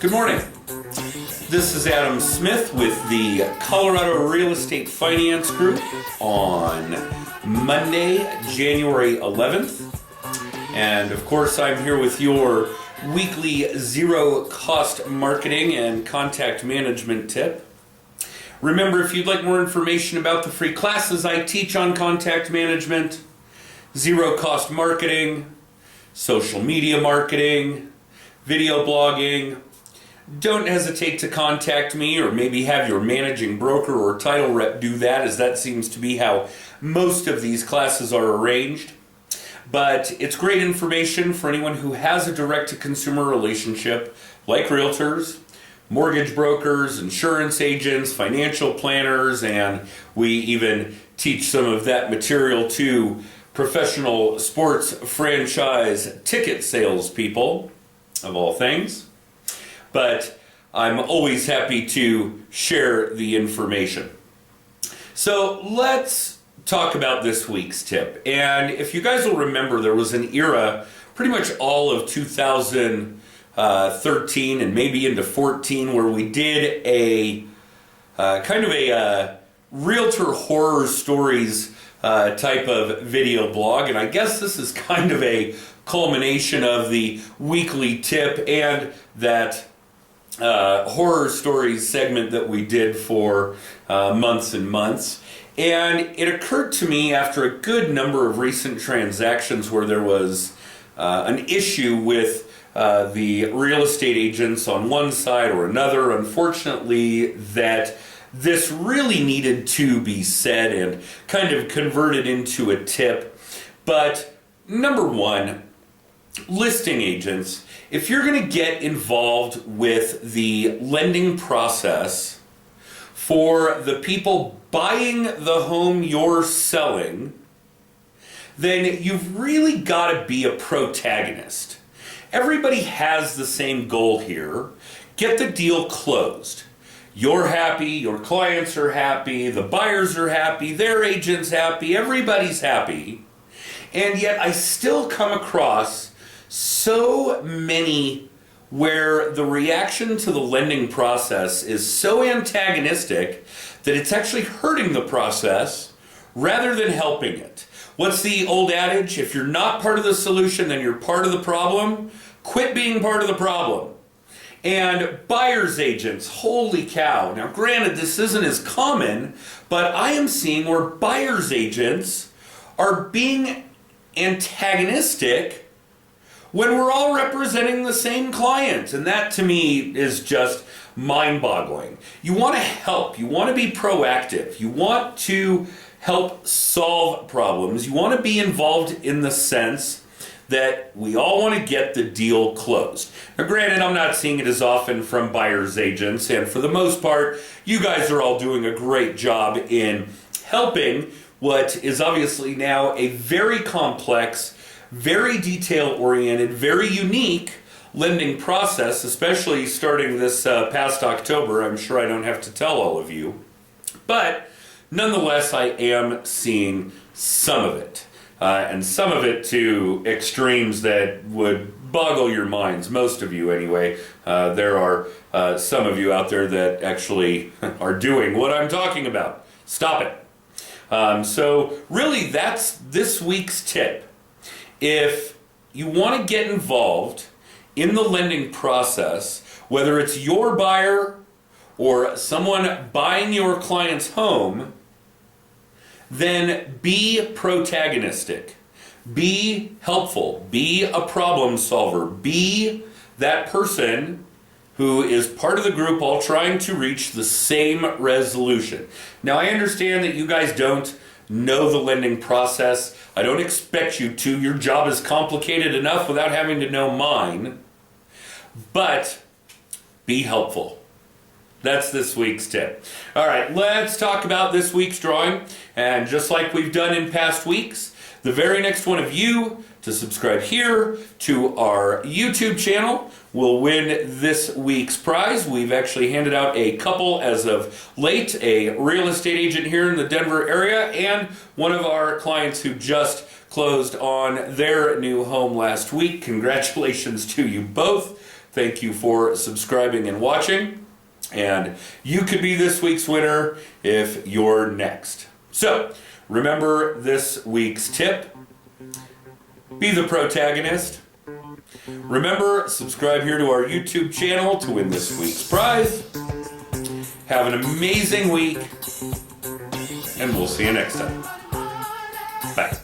Good morning. This is Adam Smith with the Colorado Real Estate Finance Group on Monday, January 11th. And of course, I'm here with your weekly zero-cost marketing and contact management tip. Remember, if you'd like more information about the free classes I teach on contact management, zero-cost marketing, social media marketing, video blogging, don't hesitate to contact me, or maybe have your managing broker or title rep do that, as that seems to be how most of these classes are arranged. But it's great information for anyone who has a direct-to-consumer relationship, like realtors, mortgage brokers, insurance agents, financial planners, and we even teach some of that material to professional sports franchise ticket salespeople, of all things. But I'm always happy to share the information. So let's talk about this week's tip. And if you guys will remember, there was an era, pretty much all of 2013 and maybe into 14, where we did a kind of a realtor horror stories type of video blog. And I guess this is kind of a culmination of the weekly tip and that horror stories segment that we did for months and months. And it occurred to me after a good number of recent transactions where there was an issue with the real estate agents on one side or another, unfortunately, that this really needed to be said and kind of converted into a tip. But number one, listing agents, if you're going to get involved with the lending process for the people buying the home you're selling, then you've really got to be a protagonist. Everybody has the same goal here. Get the deal closed. You're happy, your clients are happy, the buyers are happy, their agent's happy, everybody's happy. And yet I still come across so many where the reaction to the lending process is so antagonistic that it's actually hurting the process rather than helping it. What's the old adage? If you're not part of the solution, then you're part of the problem. Quit being part of the problem. And buyer's agents, holy cow. Now granted, this isn't as common, but I am seeing where buyer's agents are being antagonistic when we're all representing the same client. And that to me is just mind-boggling. You want to help. You want to be proactive. You want to help solve problems. You want to be involved in the sense that we all want to get the deal closed. Now granted, I'm not seeing it as often from buyer's agents, and for the most part, you guys are all doing a great job in helping what is obviously now a very complex, very detail-oriented, very unique lending process, especially starting this past October. I'm sure I don't have to tell all of you. But nonetheless, I am seeing some of it. And some of it to extremes that would boggle your minds, most of you anyway. There are some of you out there that actually are doing what I'm talking about. Stop it. So really, that's this week's tip. If you want to get involved in the lending process, whether it's your buyer or someone buying your client's home, then be protagonistic. Be helpful. Be a problem solver. Be that person who is part of the group all trying to reach the same resolution. Now, I understand that you guys don't know the lending process. I don't expect you to. Your job is complicated enough without having to know mine. But be helpful. That's this week's tip. All right, let's talk about this week's drawing. And just like we've done in past weeks, the very next one of you to subscribe here to our YouTube channel will win this week's prize. We've actually handed out a couple as of late, a real estate agent here in the Denver area and one of our clients who just closed on their new home last week. Congratulations to you both. Thank you for subscribing and watching. And you could be this week's winner if you're next. So, remember this week's tip. Be the protagonist. Remember, subscribe here to our YouTube channel to win this week's prize. Have an amazing week, and we'll see you next time. Bye.